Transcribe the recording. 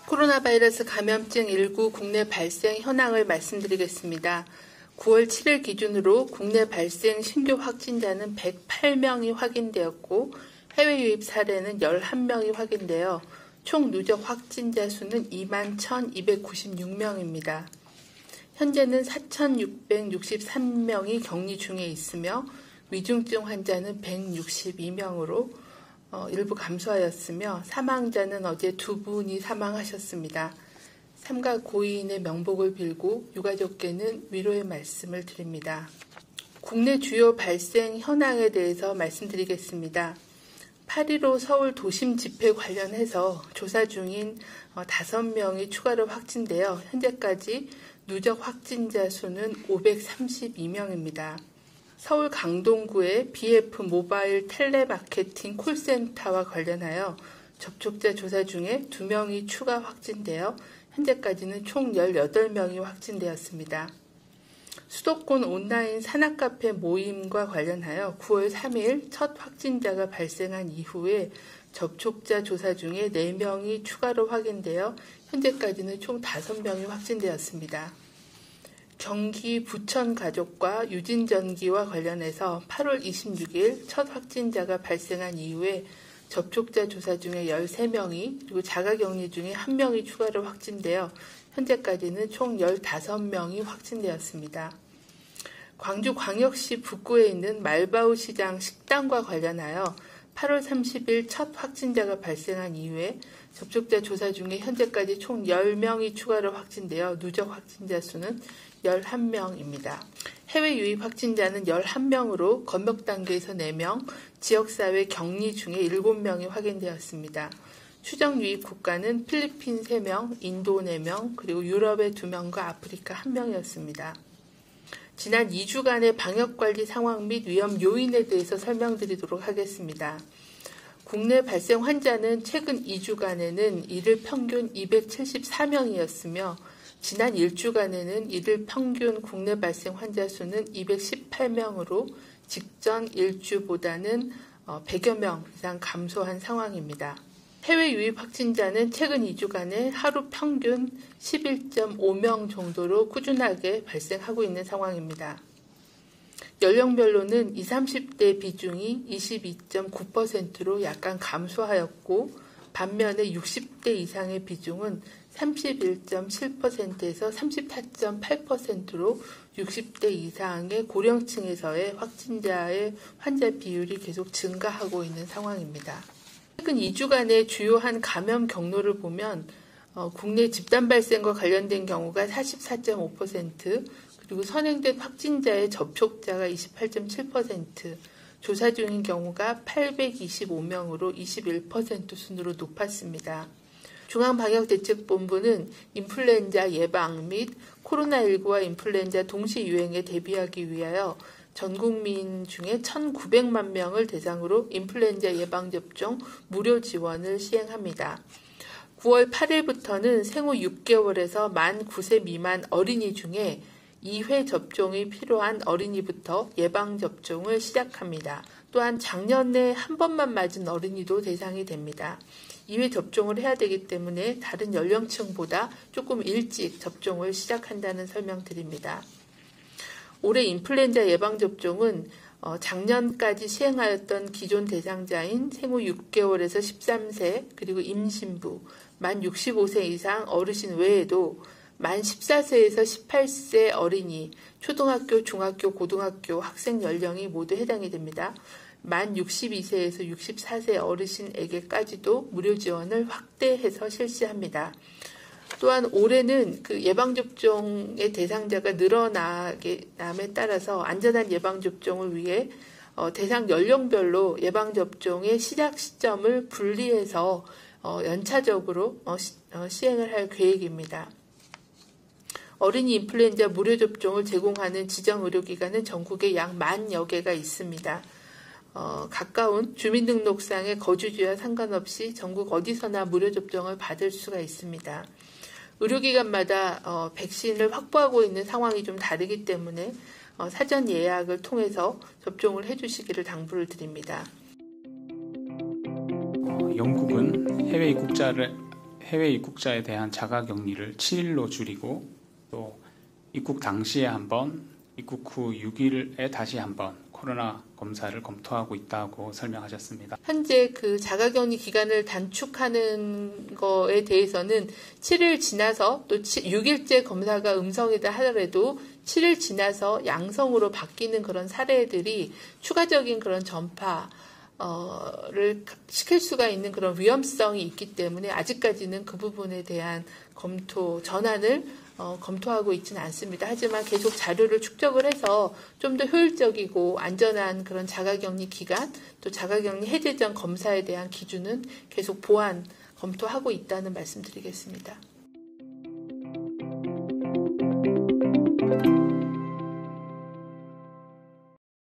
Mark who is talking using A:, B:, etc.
A: 코로나 바이러스 감염증 19 국내 발생 현황을 말씀드리겠습니다. 9월 7일 기준으로 국내 발생 신규 확진자는 108명이 확인되었고 해외 유입 사례는 11명이 확인되어 총 누적 확진자 수는 21,296명입니다. 현재는 4,663명이 격리 중에 있으며 위중증 환자는 162명으로 일부 감소하였으며 사망자는 어제 2분이 사망하셨습니다. 삼가 고인의 명복을 빌고 유가족께는 위로의 말씀을 드립니다. 국내 주요 발생 현황에 대해서 말씀드리겠습니다. 8.15 서울 도심 집회 관련해서 조사 중인 5명이 추가로 확진되어 현재까지 누적 확진자 수는 532명입니다. 서울 강동구의 BF 모바일 텔레마케팅 콜센터와 관련하여 접촉자 조사 중에 2명이 추가 확진되어 현재까지는 총 18명이 확진되었습니다. 수도권 온라인 산악카페 모임과 관련하여 9월 3일 첫 확진자가 발생한 이후에 접촉자 조사 중에 4명이 추가로 확인되어 현재까지는 총 5명이 확진되었습니다. 경기 부천 가족과 유진전기와 관련해서 8월 26일 첫 확진자가 발생한 이후에 접촉자 조사 중에 13명이 그리고 자가격리 중에 1명이 추가로 확진되어 현재까지는 총 15명이 확진되었습니다. 광주광역시 북구에 있는 말바우 시장 식당과 관련하여 8월 30일 첫 확진자가 발생한 이후에 접촉자 조사 중에 현재까지 총 10명이 추가로 확진되어 누적 확진자 수는 11명입니다. 해외 유입 확진자는 11명으로 검역 단계에서 4명, 지역사회 격리 중에 7명이 확인되었습니다. 추정 유입 국가는 필리핀 3명, 인도 4명, 그리고 유럽의 2명과 아프리카 1명이었습니다. 지난 2주간의 방역관리 상황 및 위험 요인에 대해서 설명드리도록 하겠습니다. 국내 발생 환자는 최근 2주간에는 일일 평균 274명이었으며 지난 1주간에는 일일 평균 국내 발생 환자 수는 218명으로 직전 1주보다는 100여 명 이상 감소한 상황입니다. 해외 유입 확진자는 최근 2주간에 하루 평균 11.5명 정도로 꾸준하게 발생하고 있는 상황입니다. 연령별로는 20, 30대 비중이 22.9%로 약간 감소하였고 반면에 60대 이상의 비중은 31.7%에서 34.8%로 60대 이상의 고령층에서의 확진자의 환자 비율이 계속 증가하고 있는 상황입니다. 최근 2주간의 주요한 감염 경로를 보면 국내 집단 발생과 관련된 경우가 44.5%, 그리고 선행된 확진자의 접촉자가 28.7%, 조사 중인 경우가 825명으로 21% 순으로 높았습니다. 중앙방역대책본부는 인플루엔자 예방 및 코로나19와 인플루엔자 동시 유행에 대비하기 위하여 전 국민 중에 1,900만 명을 대상으로 인플루엔자 예방접종 무료 지원을 시행합니다. 9월 8일부터는 생후 6개월에서 만 9세 미만 어린이 중에 2회 접종이 필요한 어린이부터 예방접종을 시작합니다. 또한 작년에 한 번만 맞은 어린이도 대상이 됩니다. 2회 접종을 해야 되기 때문에 다른 연령층보다 조금 일찍 접종을 시작한다는 설명드립니다. 올해 인플루엔자 예방접종은 작년까지 시행하였던 기존 대상자인 생후 6개월에서 13세 그리고 임신부, 만 65세 이상 어르신 외에도 만 14세에서 18세 어린이, 초등학교, 중학교, 고등학교 학생 연령이 모두 해당이 됩니다. 만 62세에서 64세 어르신에게까지도 무료 지원을 확대해서 실시합니다. 또한 올해는 그 예방접종의 대상자가 늘어남에 따라서 안전한 예방접종을 위해 대상 연령별로 예방접종의 시작 시점을 분리해서 연차적으로 시행을 할 계획입니다. 어린이 인플루엔자 무료 접종을 제공하는 지정 의료기관은 전국에 약 10,000여 개가 있습니다. 가까운 주민등록상의 거주지와 상관없이 전국 어디서나 무료 접종을 받을 수가 있습니다. 의료기관마다 백신을 확보하고 있는 상황이 좀 다르기 때문에 사전 예약을 통해서 접종을 해주시기를 당부를 드립니다.
B: 영국은 해외 입국자에 대한 자가격리를 7일로 줄이고 또 입국 당시에 한 번, 입국 후 6일에 다시 한 번 코로나 검사를 검토하고 있다고 설명하셨습니다.
A: 현재 그 자가격리 기간을 단축하는 거에 대해서는 7일 지나서 또 6일째 검사가 음성이다 하더라도 7일 지나서 양성으로 바뀌는 그런 사례들이 추가적인 그런 전파를 시킬 수가 있는 그런 위험성이 있기 때문에 아직까지는 그 부분에 대한 전환을 검토하고 있지는 않습니다. 하지만 계속 자료를 축적을 해서 좀 더 효율적이고 안전한 그런 자가격리 기간, 또 자가격리 해제 전 검사에 대한 기준은 계속 검토하고 있다는 말씀드리겠습니다.